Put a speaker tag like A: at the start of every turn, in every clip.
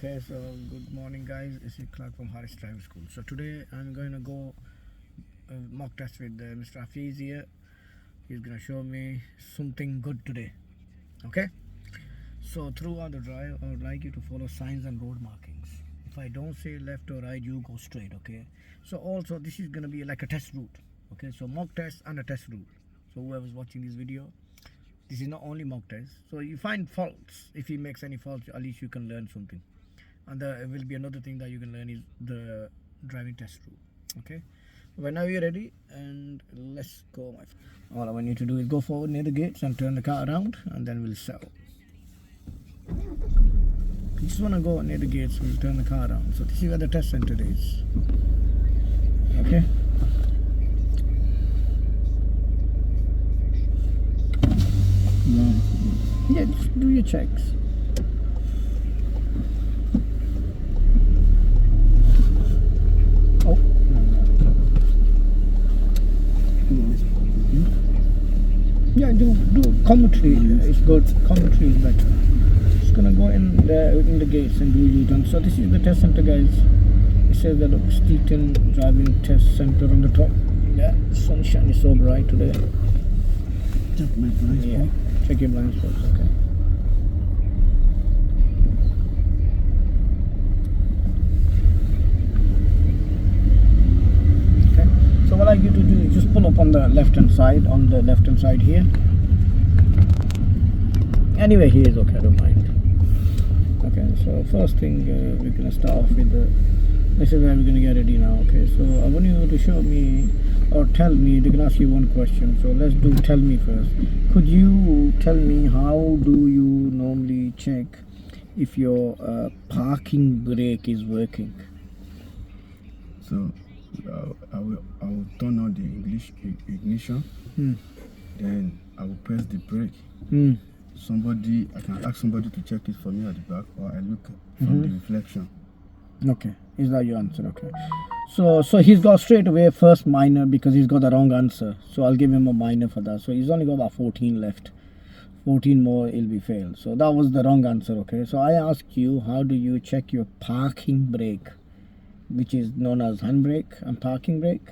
A: Okay, so good morning guys, this is Clark from Harris Driving School. So today I'm going to go mock test with Mr. Hafiz here. He's going to show me something good today. Okay, so throughout the drive I would like you to follow signs and road markings. If I don't say left or right, you go straight. Okay, so also this is going to be like a test route. Okay, so mock test and a test route. So whoever's watching this video, this is not only mock test, so you find faults. If he makes any faults, at least you can learn something. And there will be another thing that you can learn is the driving test route. Okay, whenever you're ready, and let's go, my friend. All I want you to do is go forward near the gates and turn the car around, and then we'll settle. You just want to go near the gates, we'll turn the car around. So this is where the test center is. Okay, yeah, just do your checks. Oh, yeah, do commentary. It's good. Commentary is better. Just gonna go in the gates and do U-turn. So this is the test center, guys. It says that Steeton driving test center on the top. Yeah, the sunshine is so bright today.
B: Check my blind spot.
A: Yeah, check your blind spots. Okay. So what I like you to do is just pull up on the left hand side, here. Anyway, here is okay, I don't mind. Okay, so first thing we're going to start off with this is where we're going to get ready now. Okay, so I want you to show me or tell me, they're going to ask you one question, so let's do tell me first. Could you tell me how do you normally check if your parking brake is working?
B: So I will turn on the ignition. Then I will press the brake. I can ask somebody to check it for me at the back, or I look from the reflection.
A: Okay, is that your answer? Okay, so he's got straight away first minor because he's got the wrong answer, so I'll give him a minor for that. So he's only got about 14 left. 14 more, he'll be failed. So that was the wrong answer. Okay, so I ask you, how do you check your parking brake, which is known as handbrake and parking brake?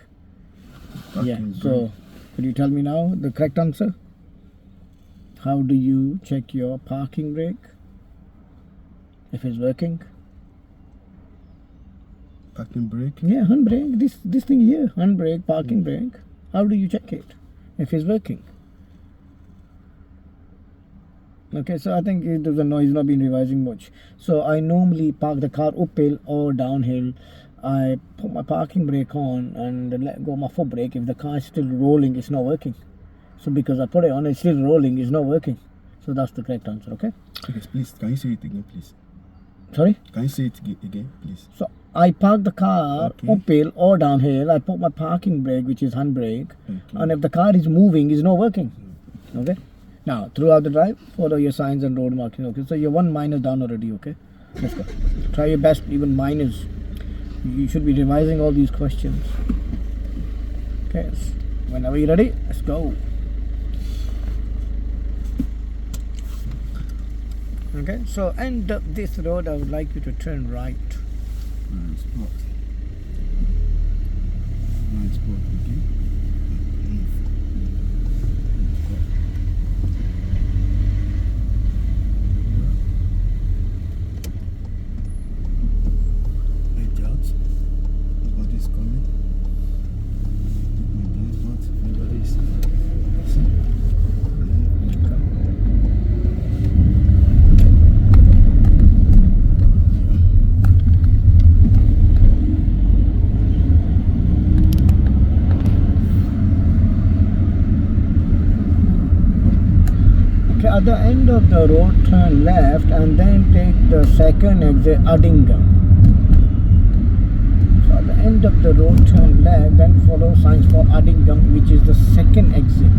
A: So could you tell me now the correct answer? How do you check your parking brake if it's working?
B: Parking brake?
A: Yeah, handbrake, this thing here, handbrake, parking brake. How do you check it if it's working? Okay, so I think he doesn't know, he's not been revising much. So I normally park the car uphill or downhill. I put my parking brake on and let go my foot brake. If the car is still rolling, it's not working. So because I put it on, it's still rolling, it's not working. So that's the correct answer. Okay,
B: okay, please, can you say it again, please?
A: Sorry?
B: Can you say it again, please?
A: So I park the car uphill or downhill. I put my parking brake, which is handbrake, and if the car is moving, it's not working. Okay, now throughout the drive, follow your signs and road marking. Okay, so you're one minus down already. Okay, let's go. Try your best, even minus. You should be revising all these questions. Okay, whenever you're ready, let's go. Okay, so end up this road, I would like you to turn right.
B: Blind spot. Blind spot, okay. Edge out. Nobody's coming. My blind spot. Nobody's.
A: At the end of the road, turn left and then take the second exit Addingham. So at the end of the road, turn left, then follow signs for Addingham, which is the second exit.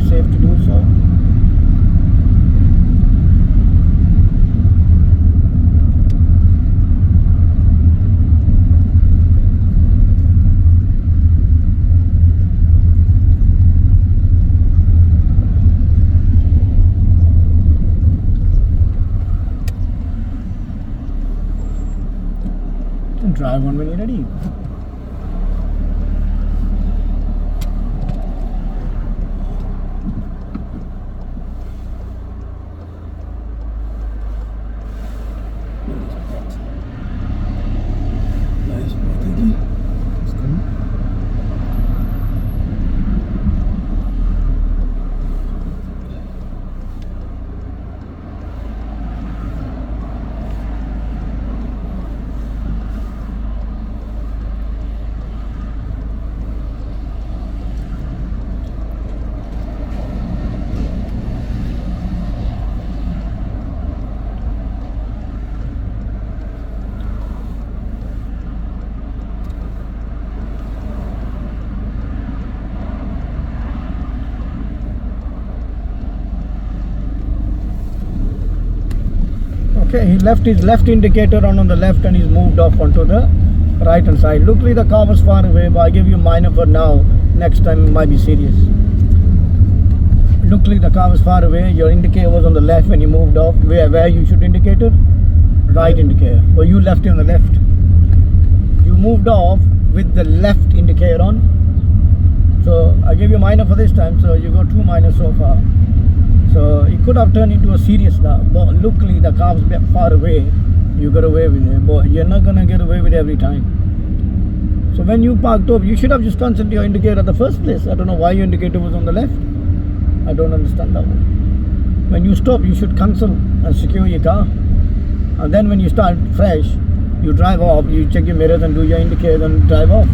A: safe to do so. And drive on when you're ready.
B: Nice, thank you. Let's go.
A: Okay, he left his left indicator on the left and he's moved off onto the right hand side. Looked like the car was far away, but I give you minor for now. Next time it might be serious. Looked like the car was far away. Your indicator was on the left when you moved off. Where you should indicate it? Right indicator. Well, you left it on the left. You moved off with the left indicator on. So I give you minor for this time. So you got 2 minors so far. So it could have turned into a serious now, but luckily the car was a bit far away. You got away with it, but you're not gonna get away with it every time. So when you parked up, you should have just cancelled your indicator at the first place. I don't know why your indicator was on the left. I don't understand that one. When you stop, you should cancel and secure your car. And then when you start fresh, you drive off, you check your mirrors and do your indicator and drive off.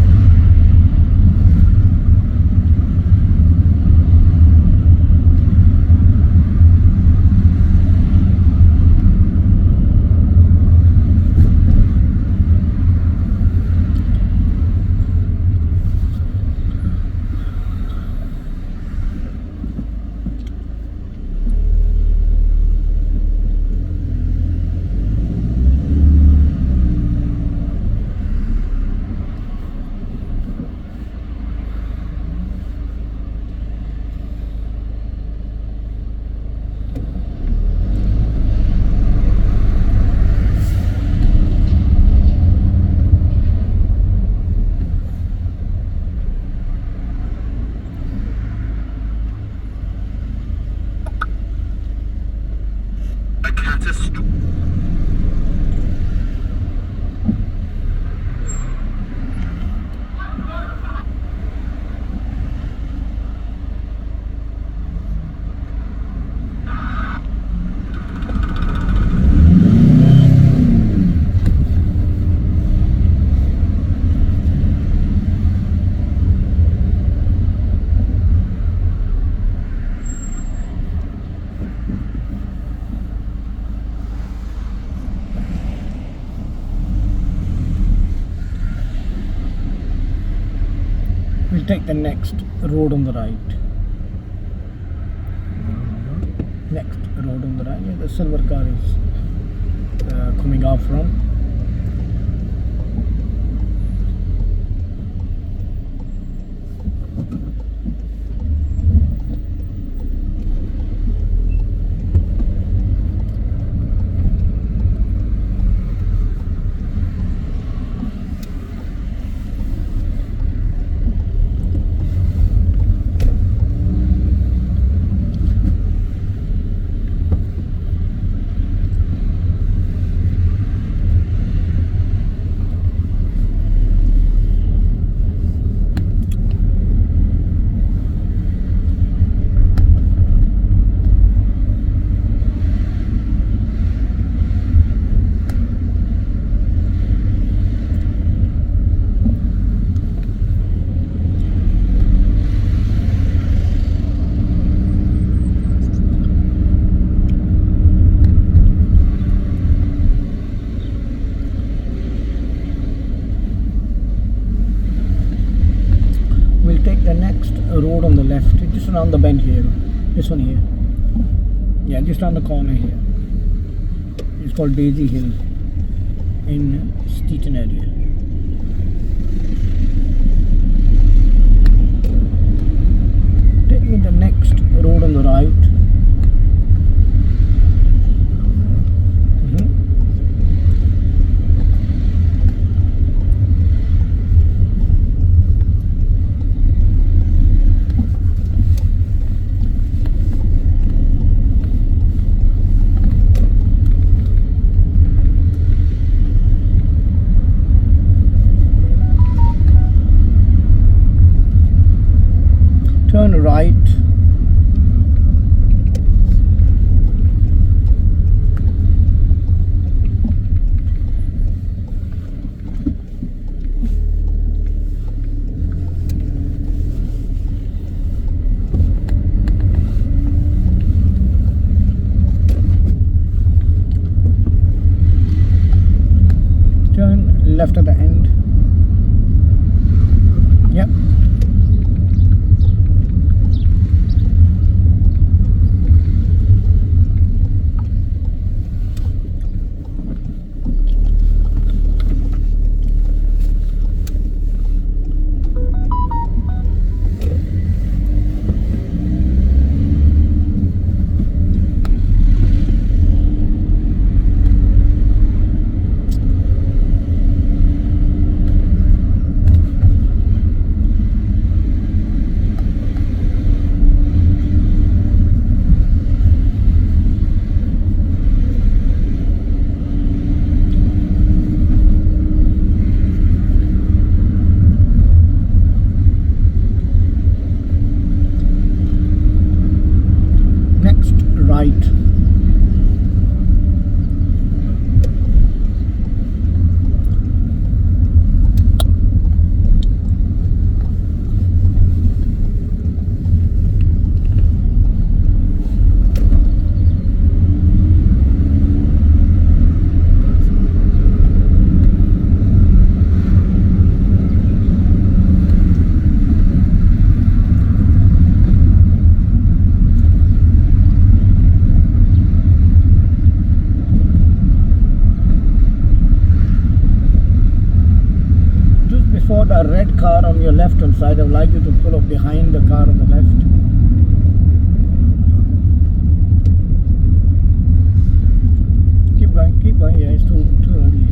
A: We'll take the next road on the right. Next road on the right, where the silver car is coming out from. road on the left, just around the bend here. This one here. Yeah, just around the corner here. It's called Daisy Hill in Steeton area. Take me the next road on the right. Turn right. Turn left at the end. Yep. Next right. For the red car on your left hand side, I would like you to pull up behind the car on the left. Keep going, yeah, it's too early.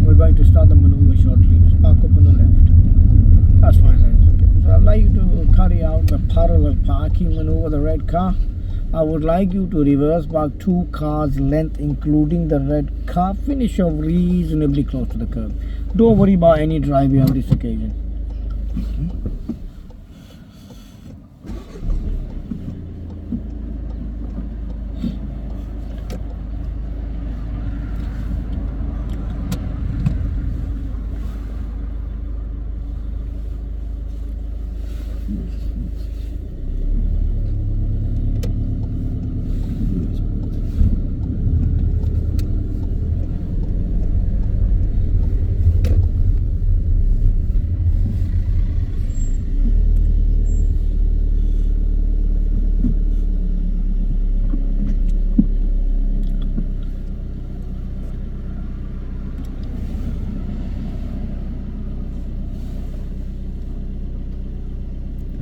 A: We're going to start the maneuver shortly. Just park up on the left. That's fine, okay. So I'd like you to carry out the parallel parking maneuver, the red car. I would like you to reverse back 2 cars length, including the red car. Finish off reasonably close to the curb. Don't worry about any driving on this occasion.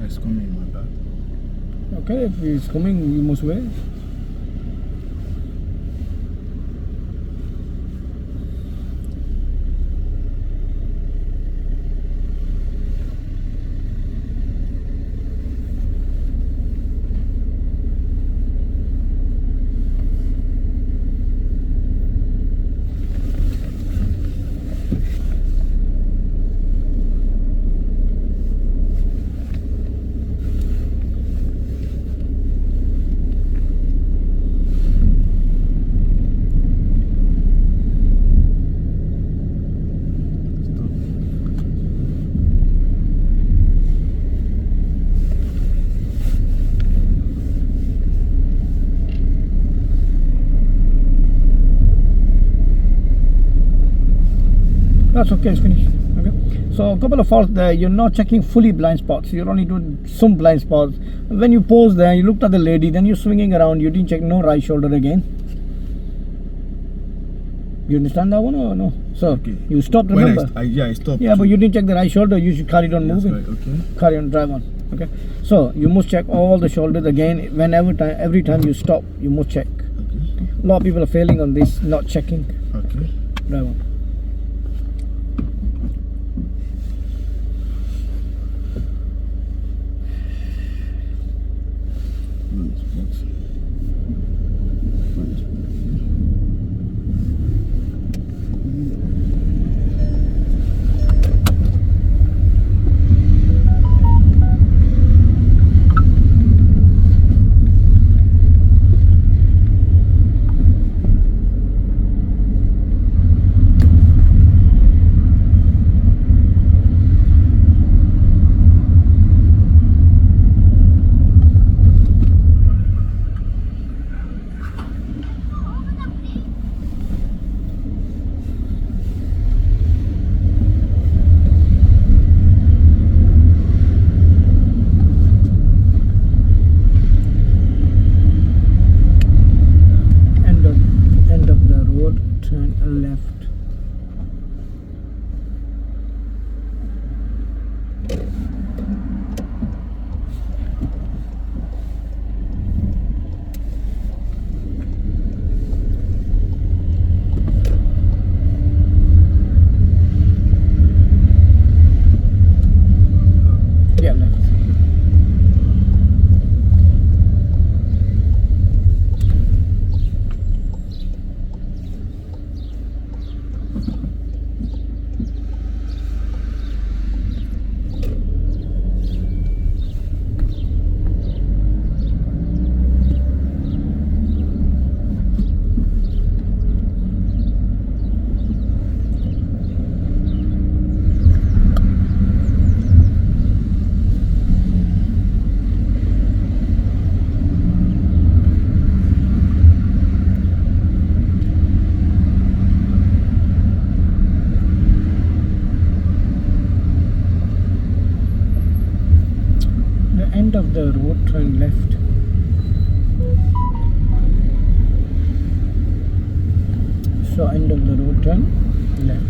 B: It's coming, my bad.
A: Okay, if he's coming, we must wait. That's okay, it's finished. Okay. So a couple of faults there. You're not checking fully blind spots. You're only doing some blind spots. When you pause there, you looked at the lady, then you're swinging around. You didn't check no right shoulder again. You understand that one or no? So
B: Okay.
A: you stopped, remember?
B: I stopped.
A: Yeah, but you didn't check the right shoulder. You should carry on
B: That's
A: moving.
B: right, okay.
A: Carry on, drive on. Okay. So you must check all the shoulders again. Every time you stop, you must check.
B: Okay.
A: A lot of people are failing on this, not checking.
B: Okay.
A: Drive on.
B: Blind spots. Blind spot.
A: End of the road, turn left. Yeah, left. End of the road, turn left. So end of the road, turn left.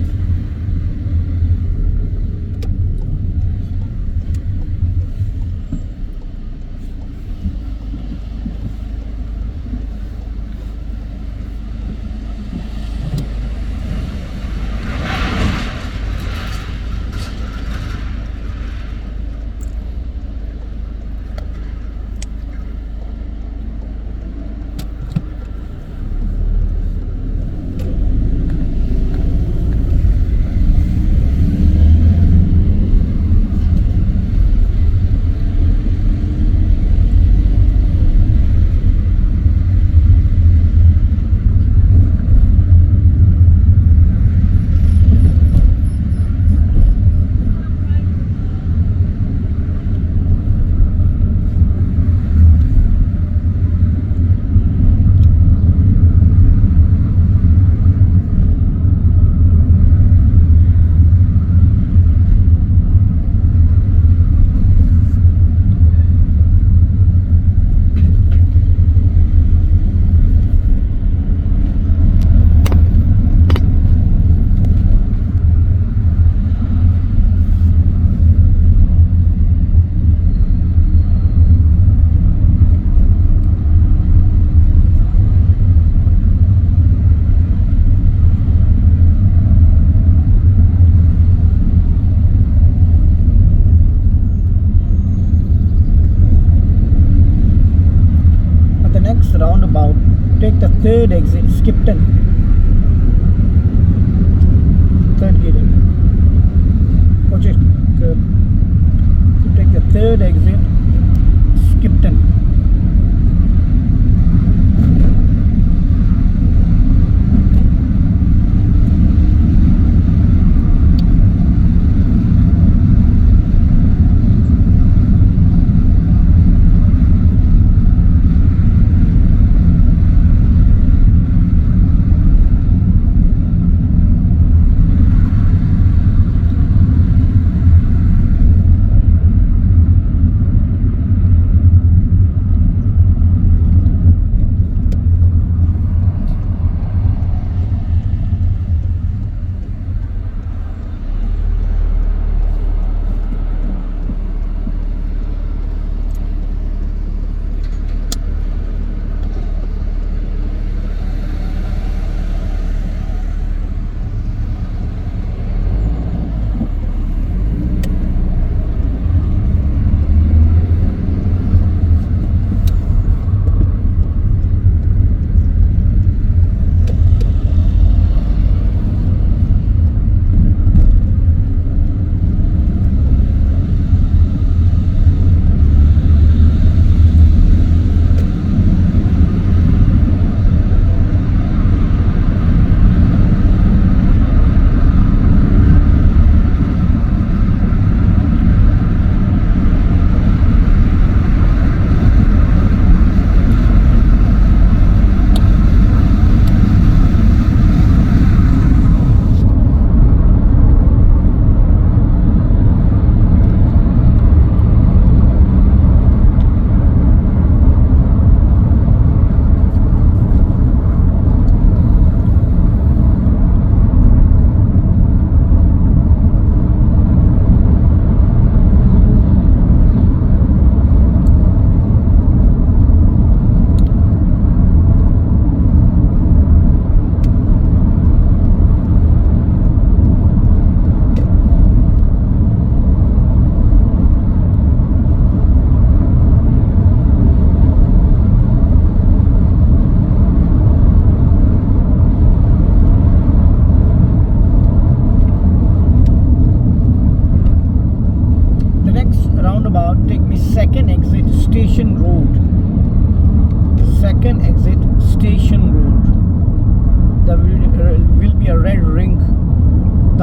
A: Roundabout, take the third exit, Steeton. Third gate in. Watch it. Curb. You take the third exit, Steeton.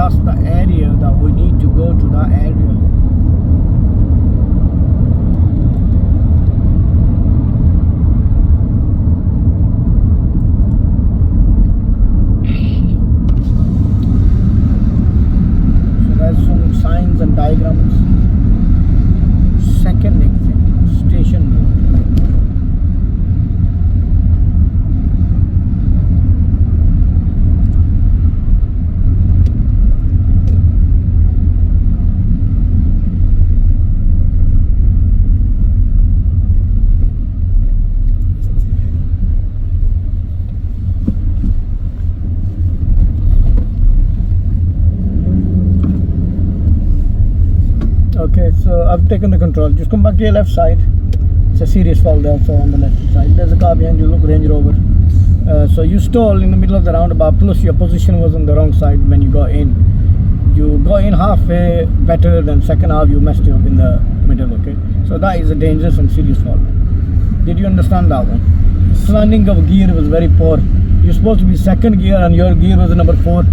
A: that's the area that we need to go to that area. So there's some signs and diagrams. Second exit, Station Road. Okay, so I've taken the control. Just come back to your left side. It's a serious fall there, so on the left side. There's a car behind you, look, Range Rover. So you stall in the middle of the roundabout, plus your position was on the wrong side when you got in. You got in halfway better, than second half you messed you up in the middle, okay? So that is a dangerous and serious fall. Did you understand that one? Planning of gear was very poor. You're supposed to be second gear and your gear was number 4.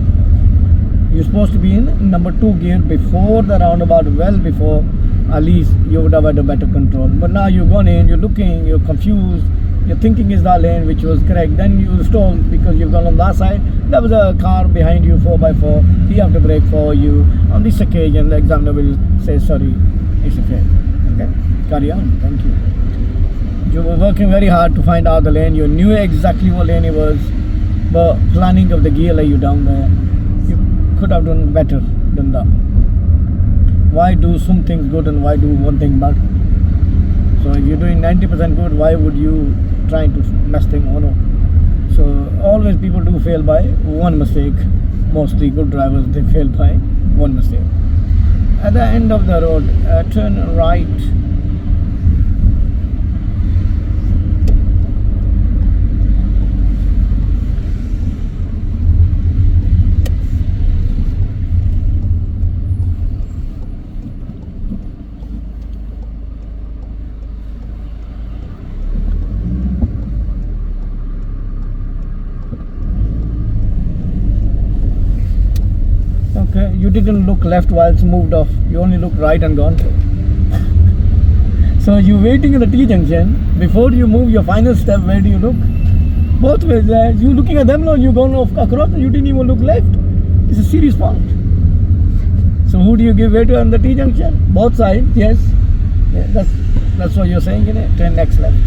A: You're supposed to be in number 2 gear before the roundabout, well before. At least you would have had a better control. But now you've gone in, you're looking, you're confused, you're thinking is that lane which was correct. Then you stall because you've gone on that side. There was a car behind you, 4x4. He have to brake for you. On this occasion, the examiner will say, sorry, it's okay. Okay? Carry on. Thank you. You were working very hard to find out the lane. You knew exactly what lane it was. But planning of the gear lay you down there. Could have done better than that. Why do some things good and why do one thing bad? So if you're doing 90% good, why would you try to mess things on? So always people do fail by one mistake. Mostly good drivers, they fail by one mistake. At the end of the road, turn right. Okay, you didn't look left while it's moved off. You only looked right and gone. So you waiting in the T-junction. Before you move your final step, where do you look? Both ways. You looking at them now, you gone off across and you didn't even look left. It's a serious fault. So who do you give way to on the T-junction? Both sides, yes. Yeah, that's what you're saying, in it. Turn next left.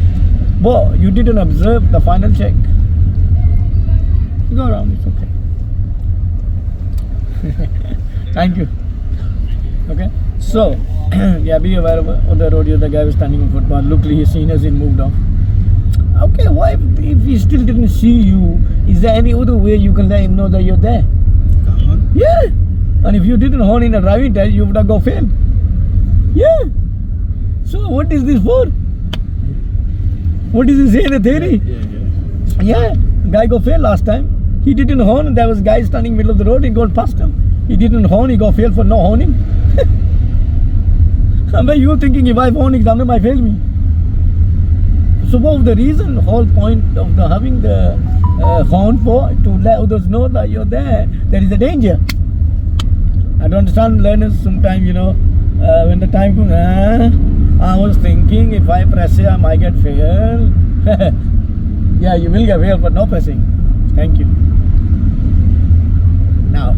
A: But you didn't observe the final check. You go around, it's okay. Thank you. Okay, so yeah, be aware of on the road. The guy was standing on footpath. Luckily, he's seen as he moved off. Okay, why if he still didn't see you? Is there any other way you can let him know that you're there? Yeah, and if you didn't horn in a driving test, you would have got failed. Yeah. So what is this for? What is this in the theory? Yeah, guy got failed last time. He didn't horn. There was guy standing in the middle of the road. He got past him. He didn't horn. He got failed for no horning. And then you thinking if I horn, examiner might fail me. So what was the reason? The whole point of having the horn for to let others know that you're there. There is a danger. I don't understand learners sometimes. When the time comes, I was thinking if I press it, I might get failed. Yeah, you will get failed, but no pressing. Thank you. Now,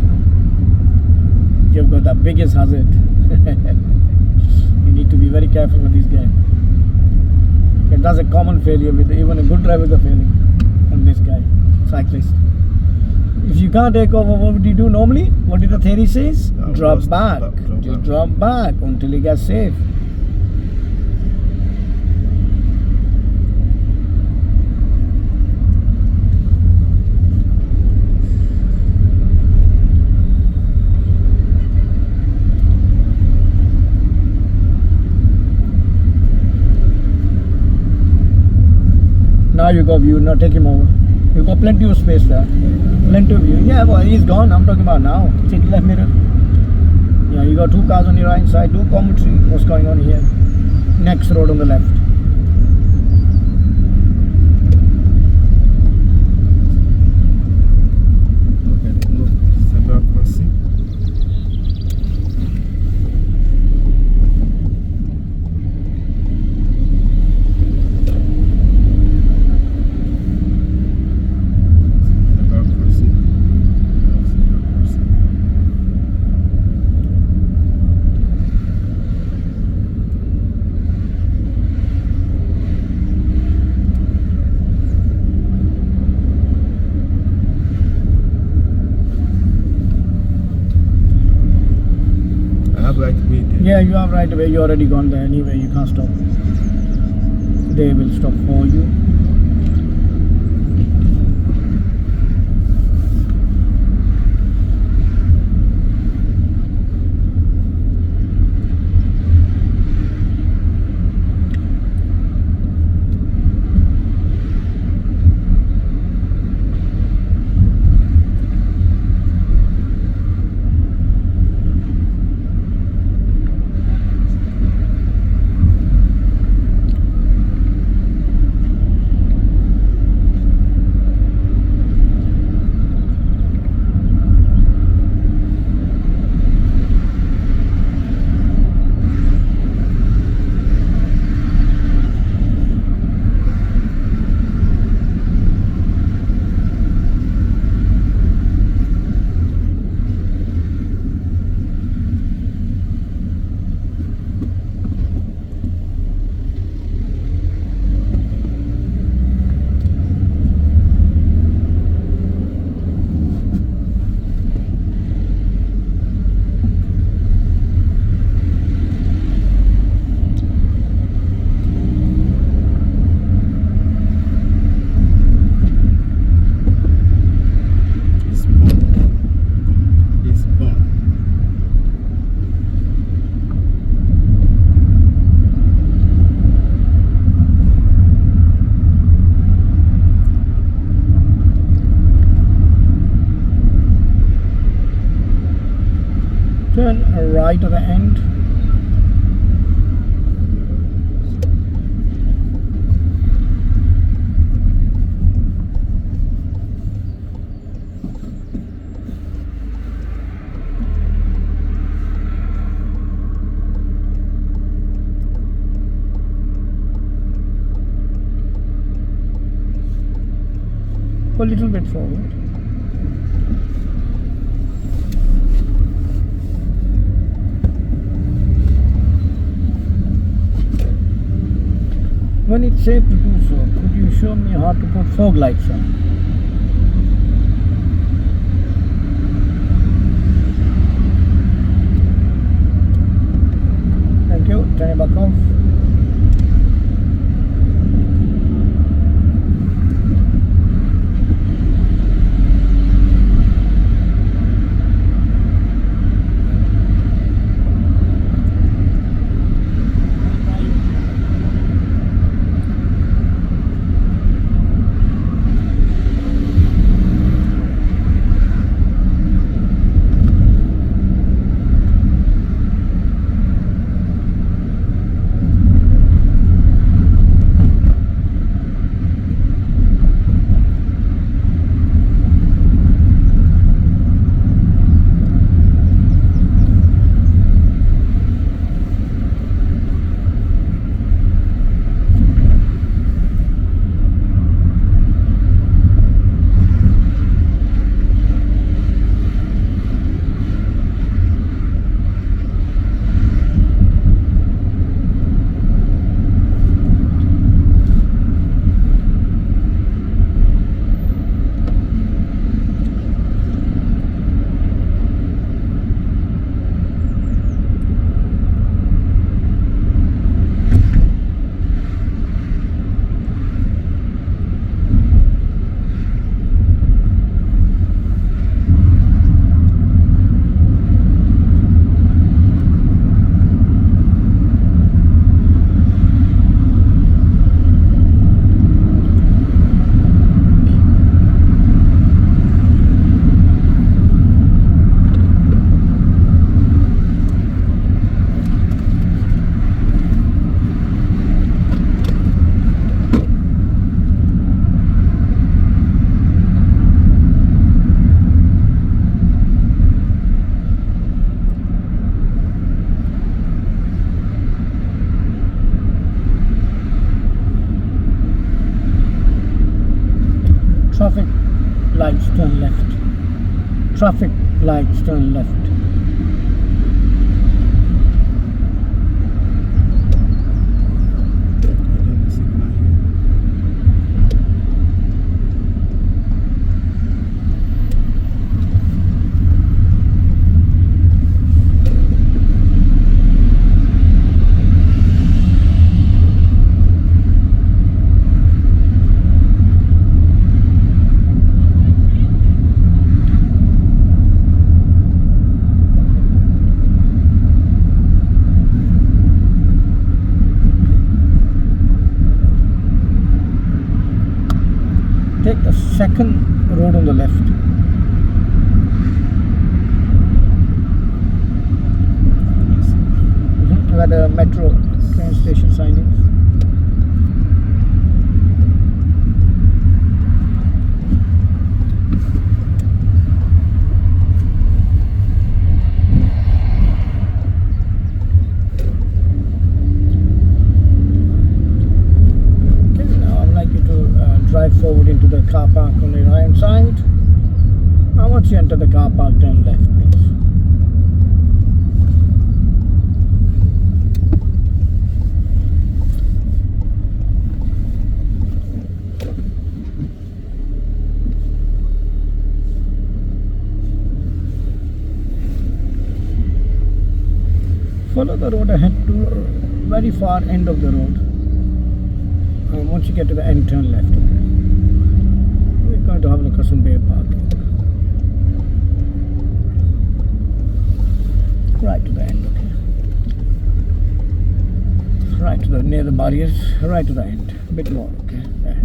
A: you've got the biggest hazard. You need to be very careful with this guy. That's a common failure with even a good drivers are failing on this guy, cyclist. If you can't take over, what would you do normally? What did the theory says? Drop back. Just drop back until you get safe. Now you got view, now take him over. You got plenty of space there. Plenty of view. Yeah, well, he's gone. I'm talking about now. Check left mirror. Yeah, you got 2 cars on your right side. Do commentary. What's going on here? Next road on the left.
B: Okay, no zebra crossing. have right way there.
A: Yeah, you have right away. You already gone there anyway. You can't stop. They will stop for you.
B: It's born.
A: Turn right at the end. Go a little bit forward. When it's safe to do so, could you show me how to put fog lights on? Thank you. Turn it back off. Traffic lights turn left. Traffic lights turn left. metro train station sign is. Drive forward into the car park on the right hand side. Now once you enter the car park, turn left please. Follow the road ahead to very far end of the road. And once you get to the end, turn left. We're going to have a look at some bay parking. Right to the end, okay. Right to the near the barriers, right to the end. A bit more, okay. There.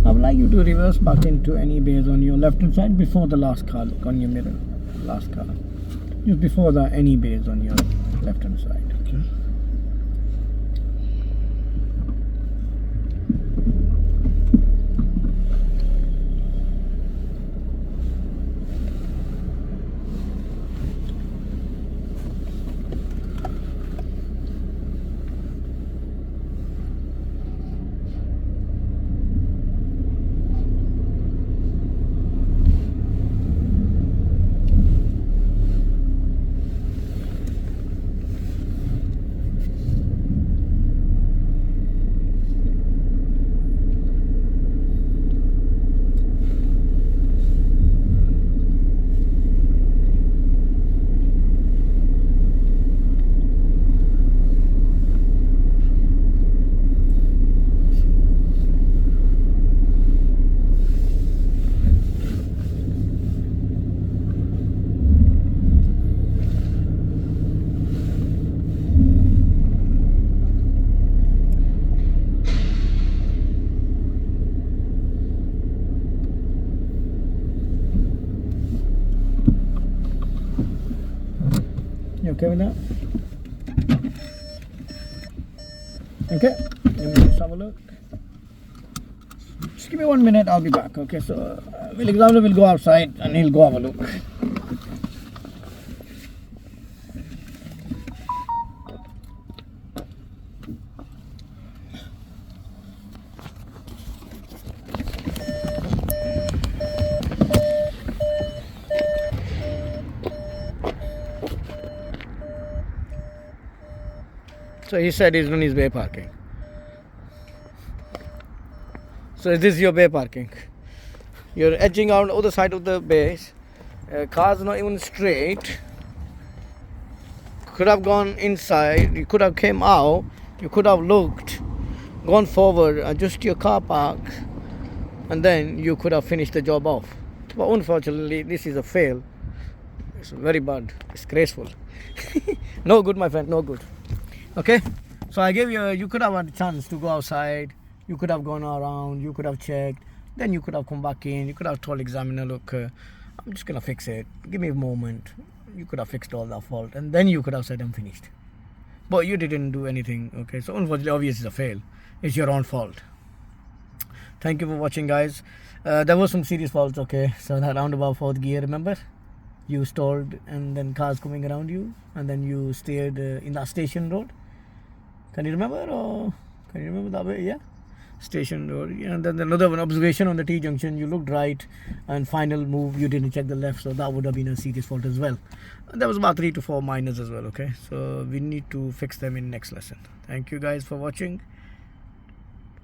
A: I would like you to reverse back into any bays on your left hand side before the last car. Look on your mirror. Last car. Just before the any bays on your left hand side. Okay. You okay with that? Okay, let me just have a look. Just give me 1 minute, I'll be back. Okay, so Alexander will go outside and he'll go have a look. So he said he's on his bay parking. So this is your bay parking. You're edging out the other side of the base. Car's not even straight. Could have gone inside. You could have came out. You could have looked, gone forward, adjust your car park, and then you could have finished the job off. But unfortunately, this is a fail. It's very bad. It's disgraceful. No good, my friend. No good. Okay, so I gave you, you could have had a chance to go outside, you could have gone around, you could have checked, then you could have come back in, you could have told examiner, look, I'm just going to fix it, give me a moment. You could have fixed all that fault, and then you could have said I'm finished. But you didn't do anything, okay, so unfortunately, obviously it's a fail. It's your own fault. Thank you for watching, guys. There was some serious faults, okay, so that roundabout fourth gear, remember? You stalled, and then cars coming around you, and then you stayed in that station road. Can you remember, or can you remember that way? Yeah, station road. Yeah, and then another one, observation on the T junction. You looked right, and final move you didn't check the left, so that would have been a serious fault as well. And there was about 3 to 4 minors as well. Okay, so we need to fix them in next lesson. Thank you guys for watching.